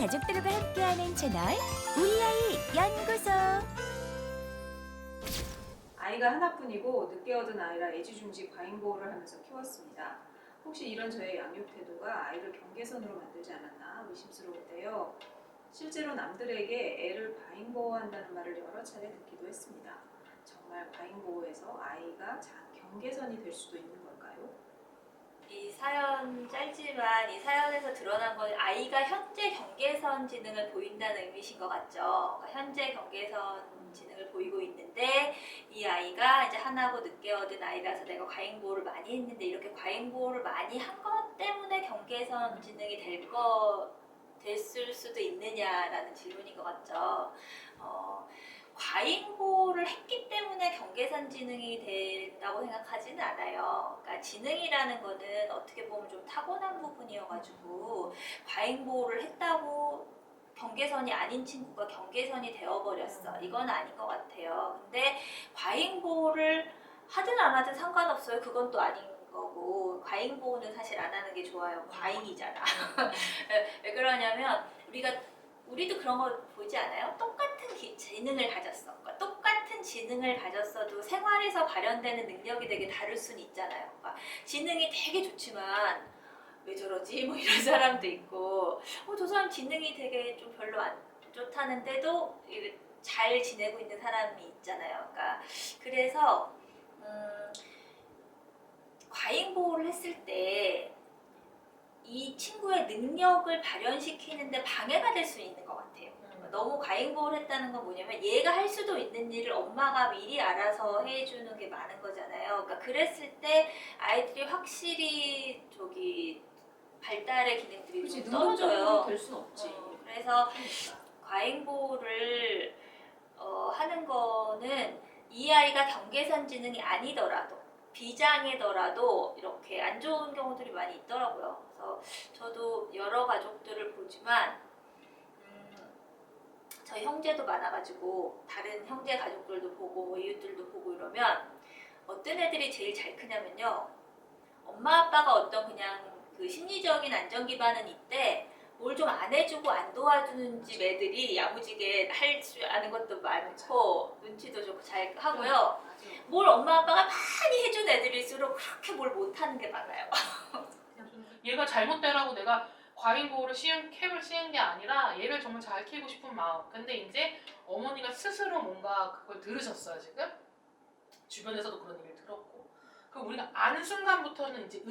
가족들과 함께하는 채널 우리 아이 연구소. 아이가 하나뿐이고 늦게 얻은 아이라 애지중지 과잉보호를 하면서 키웠습니다. 혹시 이런 저의 양육 태도가 아이를 경계선으로 만들지 않았나 의심스러운데요. 실제로 남들에게 애를 과잉보호한다는 말을 여러 차례 듣기도 했습니다. 정말 과잉보호에서 아이가 경계선이 될 수도 있는 걸까요? 이 사연 짧지만 이 사연에서 드러난 건 아이가 현재 경계선 지능을 보인다는 의미신 것 같죠. 그러니까 현재 경계선 지능을 보이고 있는데 이 아이가 이제 하나고 늦게 얻은 아이라서 내가 과잉보호를 많이 했는데 이렇게 과잉보호를 많이 한 것 때문에 경계선 지능이 됐을 수도 있느냐라는 질문인 것 같죠. 과잉보호를 했기 때문에 경계선 지능이 된다고 생각하지는 않아요. 그러니까 지능이라는 거는 어떻게 보면 좀 타고난 부분이어가지고 과잉보호를 했다고 경계선이 아닌 친구가 경계선이 되어버렸어. 이건 아닌 것 같아요. 근데 과잉보호를 하든 안 하든 상관없어요. 그건 또 아닌 거고 과잉보호는 사실 안 하는 게 좋아요. 과잉이잖아. 왜 그러냐면 우리도 그런 거 보지 않아요? 똑같은 지능을 가졌어. 그러니까 똑같은 지능을 가졌어도 생활에서 발현되는 능력이 되게 다를 수는 있잖아요. 그러니까 지능이 되게 좋지만 왜 저러지? 뭐 이런 사람도 있고 저 사람 지능이 되게 좀 별로 안 좋다는데도 잘 지내고 있는 사람이 있잖아요. 그러니까 그래서 과잉보호를 했을 때 이 친구의 능력을 발현시키는데 방해가 될 수 있는 것 같아요. 너무 과잉보호를 했다는 건 뭐냐면 얘가 할 수도 있는 일을 엄마가 미리 알아서 해주는 게 많은 거잖아요. 그러니까 그랬을 때 아이들이 확실히 발달의 기능들이 좀 떨어져요. 될 수는 없지. 그래서 과잉보호를 하는 거는 이 아이가 경계선 지능이 아니더라도 비장애더라도 이렇게 안 좋은 경우들이 많이 있더라고요. 그래서 저도 여러 가족들을 보지만 저희 형제도 많아가지고 다른 형제 가족들도 보고 이웃들도 보고 이러면 어떤 애들이 제일 잘 크냐면요. 엄마 아빠가 어떤 그냥 그 심리적인 안정 기반은 있대. 뭘 좀 안 해주고 안 도와주는 집 애들이 야무지게 할 줄 아는 것도 많고 눈치도 좋고 잘 하고요. 뭘 엄마 아빠가 많이 해준 애들일수록 그렇게 뭘 못하는 게 많아요. 얘가 잘못되라고 내가 과잉보호를 캡을 씌운 게 아니라 얘를 정말 잘 키우고 싶은 마음. 근데 이제 어머니가 스스로 뭔가 그걸 들으셨어요. 지금 주변에서도 그런 얘기를 들었고 그 우리가 아는 순간부터는 이제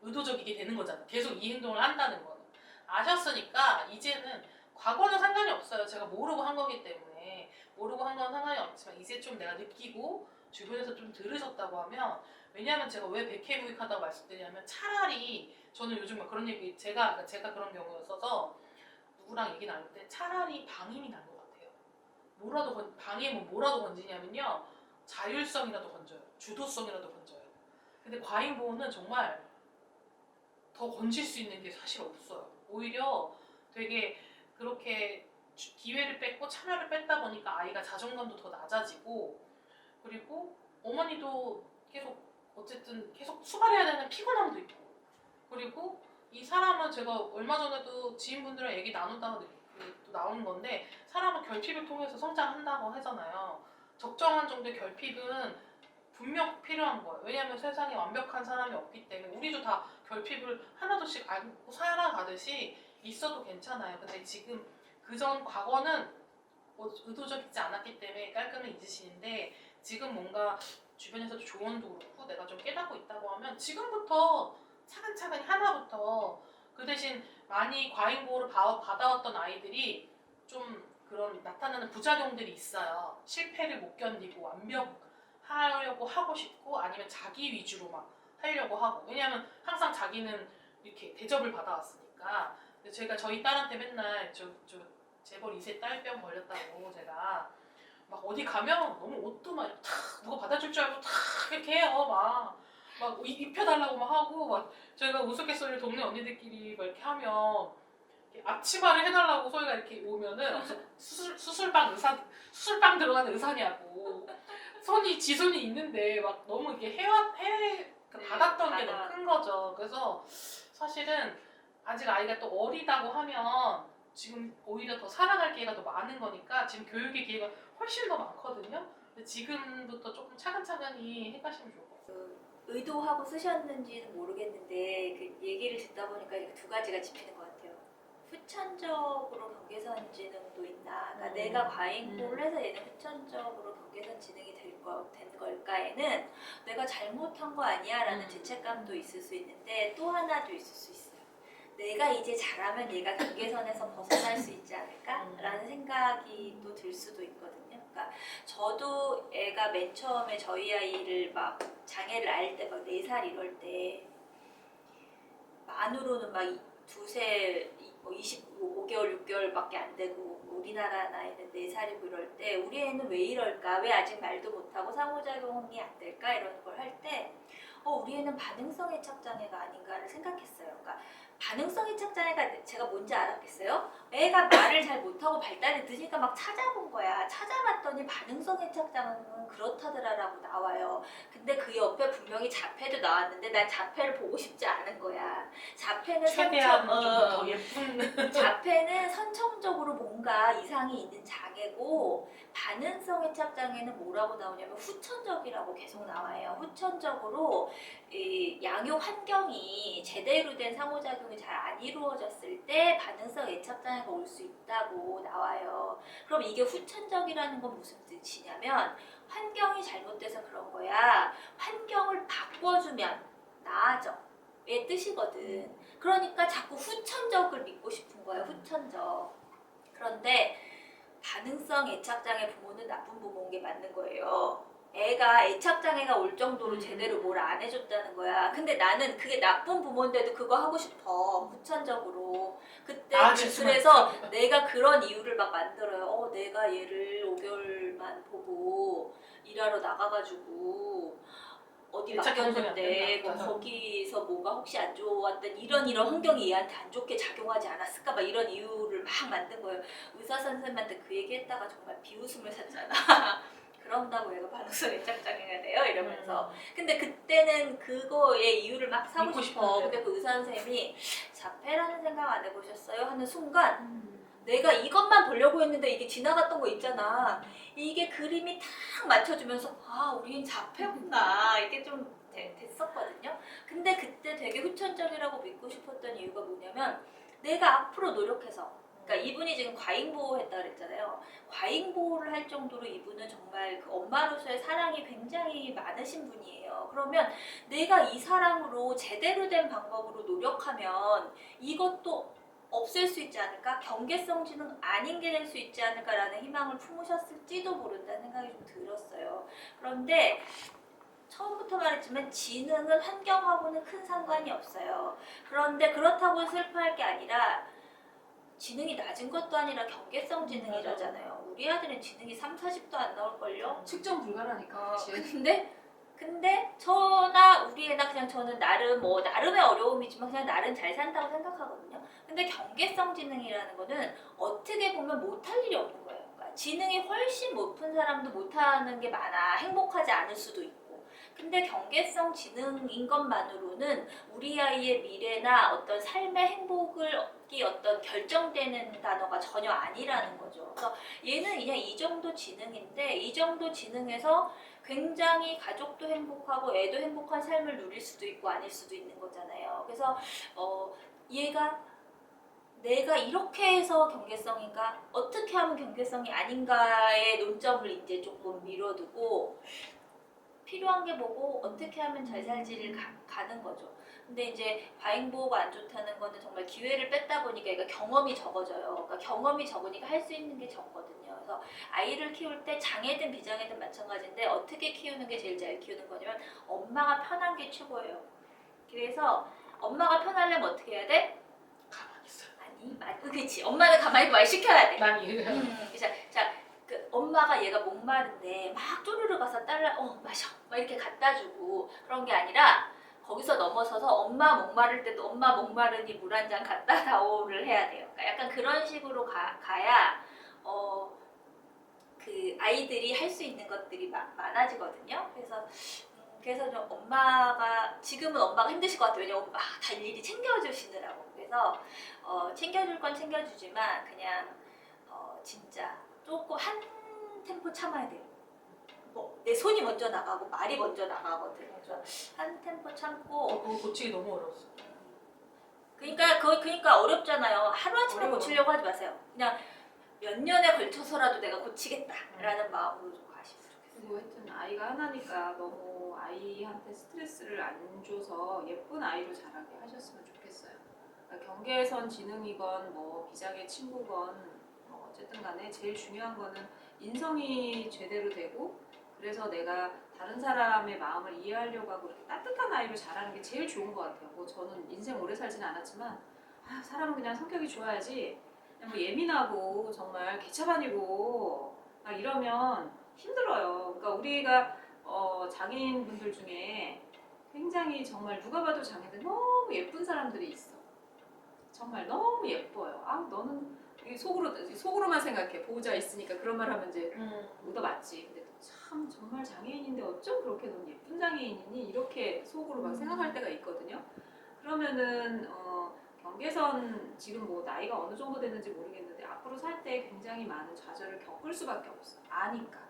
의도적이게 되는 거잖아. 계속 이 행동을 한다는 거는 아셨으니까 이제는 과거는 상관이 없어요. 제가 모르고 한 거기 때문에 모르고 한 건 상관이 없지만 이제 좀 내가 느끼고 주변에서 좀 들으셨다고 하면 왜냐하면 제가 왜 백해무익하다고 말씀드리냐면 차라리 저는 요즘 막 그런 얘기 제가 그런 경우였어서 누구랑 얘기 나눌 때 차라리 방임이 난 것 같아요. 방임은 뭐라도 건지냐면요 자율성이라도 건져요. 주도성이라도 건져요. 근데 과잉보호는 정말 더 건질 수 있는 게 사실 없어요. 오히려 되게 그렇게 기회를 뺐고 참여를 뺐다 보니까 아이가 자존감도 더 낮아지고 그리고 어머니도 어쨌든 계속 수발해야 되는 피곤함도 있고 그리고 이 사람은 제가 얼마 전에도 지인분들이랑 얘기 나누다가 또 나오는 건데 사람은 결핍을 통해서 성장한다고 하잖아요. 적정한 정도의 결핍은 분명 필요한 거예요. 왜냐하면 세상에 완벽한 사람이 없기 때문에 우리도 다 결핍을 하나둘씩 안고 살아가듯이 있어도 괜찮아요. 근데 지금 그전 과거는 의도적이지 않았기 때문에 깔끔히 잊으시는데 지금 뭔가 주변에서 조언도 그렇고 내가 좀 깨닫고 있다고 하면 지금부터 차근차근히 하나부터 그 대신 많이 과잉보호를 받아왔던 아이들이 좀 그런 나타나는 부작용들이 있어요. 실패를 못 견디고 완벽하려고 하고 싶고 아니면 자기 위주로 막 하려고 하고 왜냐하면 항상 자기는 이렇게 대접을 받아왔으니까 근데 제가 저희 딸한테 맨날 재벌 2세 딸병 걸렸다고 제가 막 어디 가면 너무 옷도 막 누가 받아줄 줄 알고 탁 이렇게 해요 막 입혀달라고 막 하고 막 저희가 우스갯소리를 동네 언니들끼리 막 이렇게 하면 이렇게 앞치마를 해달라고 소희가 이렇게 오면은 수술방 들어가는 의사냐고 지 손이 있는데 막 너무 이게 받았던 게 너무 큰 거죠. 그래서 사실은 아직 아이가 또 어리다고 하면 지금 오히려 더 살아갈 기회가 더 많은 거니까 지금 교육의 기회가 훨씬 더 많거든요. 근데 지금부터 조금 차근차근히 해가시면 좋을 것 같아요. 의도하고 쓰셨는지는 모르겠는데 그 얘기를 듣다 보니까 이게 두 가지가 짚히는 것 같아요. 후천적으로 경계선 지능도 있나? 그러니까 내가 과잉보를 해서 얘는 후천적으로 경계선 지능이 된 걸까에는 내가 잘못한 거 아니야? 라는 죄책감도 있을 수 있는데 또 하나도 있을 수 있어요. 내가 이제 잘하면 얘가 경계선에서 벗어날 수 있지 않을까? 라는 생각이 또 들 수도 있거든요. 그러니까 저도 애가 맨 처음에 저희 아이를 막 장애를 앓을 때 막 4살 이럴 때 만으로는 막 두세 25개월 6개월밖에 안 되고 우리나라 나이는 4살이고 이럴 때 우리 애는 왜 이럴까? 왜 아직 말도 못하고 상호작용이 안 될까? 이런 걸 할 때 우리 애는 반응성 애착장애가 아닌가를 생각했어요. 그러니까 반응성 애착장애가 제가 뭔지 알았겠어요? 애가 말을 잘 못하고 발달이 늦으니까 막 찾아본 거야. 찾아봤더니 반응성 애착장애는 그렇다더라라고 나와요. 근데 그 옆에 분명히 자폐도 나왔는데 난 자폐를 보고 싶지 않은 거야. 자폐는 최대한 좀 더 예쁜 자폐는 선천적으로 뭔가 이상이 있는 장애고 반응성 애착장애는 뭐라고 나오냐면 후천적이라고 계속 나와요. 후천적으로 이 양육 환경이 제대로 된 상호작용이 잘 안 이루어졌을 때 반응성 애착장애가 올 수 있다고 나와요. 그럼 이게 후천적이라는 건 무슨 뜻이냐면 환경이 잘못돼서 그런 거야. 환경을 바꿔주면 나아져. 의 뜻이거든. 그러니까 자꾸 후천적을 믿고 싶은 거예요. 후천적. 그런데 반응성 애착장애 부모는 나쁜 부모인 게 맞는 거예요. 애가 애착장애가 올 정도로 제대로 뭘 안 해줬다는 거야. 근데 나는 그게 나쁜 부모인데도 그거 하고 싶어. 후천적으로. 그때 기술에서 내가 그런 이유를 막 만들어요. 내가 얘를 5개월만 보고 일하러 나가가지고 어디 맡겼는데 거기서 뭐가 혹시 안 좋았던 이런 환경이 얘한테 안 좋게 작용하지 않았을까 막 이런 이유를 막 만든 거예요. 의사 선생님한테 그 얘기 했다가 정말 비웃음을 샀잖아. 그런다고 얘가 반응성 애착장애가 돼요? 이러면서. 근데 그때는 그거의 이유를 막 사고 싶어. 근데 그 의사 선생님이 자폐라는 생각 안 해보셨어요? 하는 순간 내가 이것만 보려고 했는데 이게 지나갔던 거 있잖아. 이게 그림이 탁 맞춰주면서 우린 자폐구나 이게 좀 됐었거든요. 근데 그때 되게 후천적이라고 믿고 싶었던 이유가 뭐냐면 내가 앞으로 노력해서 그러니까 이분이 지금 과잉보호했다 그랬잖아요. 과잉보호를 할 정도로 이분은 정말 그 엄마로서의 사랑이 굉장히 많으신 분이에요. 그러면 내가 이 사랑으로 제대로 된 방법으로 노력하면 이것도 없앨 수 있지 않을까? 경계성 지능 아닌 게 될 수 있지 않을까라는 희망을 품으셨을지도 모른다는 생각이 좀 들었어요. 그런데 처음부터 말했지만 지능은 환경하고는 큰 상관이 없어요. 그런데 그렇다고 슬퍼할 게 아니라 지능이 낮은 것도 아니라 경계성 지능이라잖아요. 우리 아들은 지능이 30, 40도 안 나올걸요? 측정 불가라니까. 근데 저나 우리 애나 그냥 저는 나름의 어려움이지만 그냥 나름 잘 산다고 생각하거든요. 근데 경계성 지능이라는 거는 어떻게 보면 못할 일이 없는 거예요. 그러니까 지능이 훨씬 높은 사람도 못하는 게 많아. 행복하지 않을 수도 있고. 근데 경계성 지능인 것만으로는 우리 아이의 미래나 어떤 삶의 행복이 어떤 결정되는 단어가 전혀 아니라는 거죠. 그래서 얘는 그냥 이 정도 지능인데 이 정도 지능에서 굉장히 가족도 행복하고 애도 행복한 삶을 누릴 수도 있고 아닐 수도 있는 거잖아요. 그래서 얘가 내가 이렇게 해서 경계성인가 어떻게 하면 경계성이 아닌가의 논점을 이제 조금 미뤄두고 필요한 게 뭐고 어떻게 하면 잘 살지를 가는 거죠. 근데 이제 과잉보호가 안 좋다는 거는 정말 기회를 뺐다 보니까 얘가 경험이 적어져요. 그러니까 경험이 적으니까 할 수 있는 게 적거든요. 그래서 아이를 키울 때 장애든 비장애든 마찬가지인데 어떻게 키우는 게 제일 잘 키우는 거냐면 엄마가 편한 게 최고예요. 그래서 엄마가 편하려면 어떻게 해야 돼? 가만히 있어요. 그렇지. 엄마는 가만히 말 시켜야 돼. 난 이해해요. 자, 그 엄마가 얘가 목마른데 막 쪼르르 가서 마셔 막 이렇게 갖다 주고 그런 게 아니라 거기서 넘어서서 엄마 목마를 때도 엄마 목마르니 물 한 잔 갖다 다오를 해야 돼요. 그러니까 약간 그런 식으로 가야 그 아이들이 할 수 있는 것들이 많아지거든요. 그래서 그래서 좀 엄마가 지금은 엄마가 힘드실 것 같아요. 왜냐면 엄마가 다 일일이 챙겨주시느라고. 그래서 챙겨줄 건 챙겨주지만 그냥 진짜 조금 한 템포 참아야 돼요. 뭐 내 손이 먼저 나가고 말이 먼저 나가거든. 그래서 한 템포 참고. 그거 고치기 너무 어려웠어. 그러니까 어렵잖아요. 하루아침에 어려워. 고치려고 하지 마세요. 그냥 몇 년에 걸쳐서라도 내가 고치겠다라는 마음으로 좀 가시면 좋겠어요. 그리고 하여튼 아이가 하나니까 너무 아이한테 스트레스를 안 줘서 예쁜 아이로 자라게 하셨으면 좋겠어요. 그러니까 경계선 지능이건 뭐 비장의 친구건 뭐 어쨌든 간에 제일 중요한 거는 인성이 제대로 되고 그래서 내가 다른 사람의 마음을 이해하려고 하고 이렇게 따뜻한 아이로 자라는 게 제일 좋은 것 같아요. 뭐 저는 인생 오래 살지는 않았지만 사람은 그냥 성격이 좋아야지 그냥 뭐 예민하고 정말 개차반이고 막 이러면 힘들어요. 그러니까 우리가 장애인분들 중에 굉장히 정말 누가 봐도 장애인들 너무 예쁜 사람들이 있어. 정말 너무 예뻐요. 너는 속으로만 생각해. 보호자 있으니까 그런 말 하면 이제 얻어 맞지. 근데 참 정말 장애인인데 어쩜 그렇게 넌 예쁜 장애인이니 이렇게 속으로 막 생각할 때가 있거든요. 그러면은 경계선 지금 뭐 나이가 어느 정도 됐는지 모르겠는데 앞으로 살 때 굉장히 많은 좌절을 겪을 수밖에 없어. 아니까.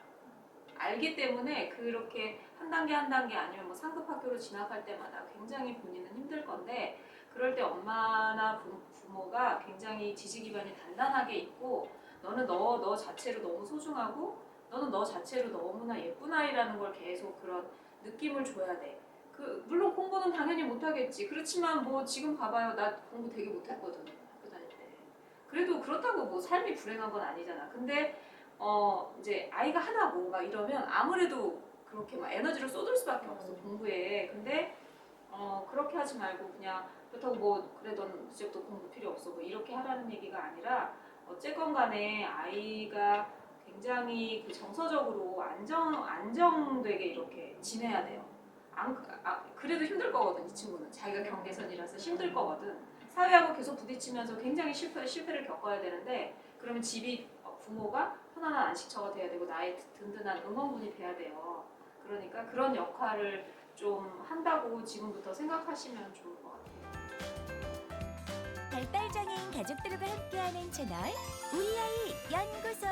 알기 때문에 그렇게 한 단계 한 단계 아니면 뭐 상급 학교로 진학할 때마다 굉장히 본인은 힘들 건데 그럴 때 엄마나 부모가 굉장히 지지 기반이 단단하게 있고 너는 너 자체로 너무 소중하고 너는 너 자체로 너무나 예쁜 아이라는 걸 계속 그런 느낌을 줘야 돼. 물론 공부는 당연히 못하겠지. 그렇지만 뭐 지금 봐봐요. 나 공부 되게 못했거든. 학교 다닐 때. 그래도 그렇다고 뭐 삶이 불행한 건 아니잖아. 근데 이제 아이가 하나고 막 이러면 아무래도 그렇게 막 에너지를 쏟을 수밖에 없어 공부에. 근데 그렇게 하지 말고 그냥 그렇다고 뭐 그래 넌 이제부터 공부 필요 없어 뭐 이렇게 하라는 얘기가 아니라 어쨌건 간에 아이가 굉장히 그 정서적으로 안정되게 이렇게 지내야 돼요. 그래도 힘들 거거든. 이 친구는 자기가 경계선이라서 힘들 거거든. 사회하고 계속 부딪히면서 굉장히 실패를 겪어야 되는데 그러면 집이 부모가 편안한 안식처가 돼야 되고 나의 든든한 응원군이 돼야 돼요. 그러니까 그런 역할을 좀 한다고 지금부터 생각하시면 좋을 것 같아요. 발달장애인 가족들과 함께하는 채널 우리 아이 연구소.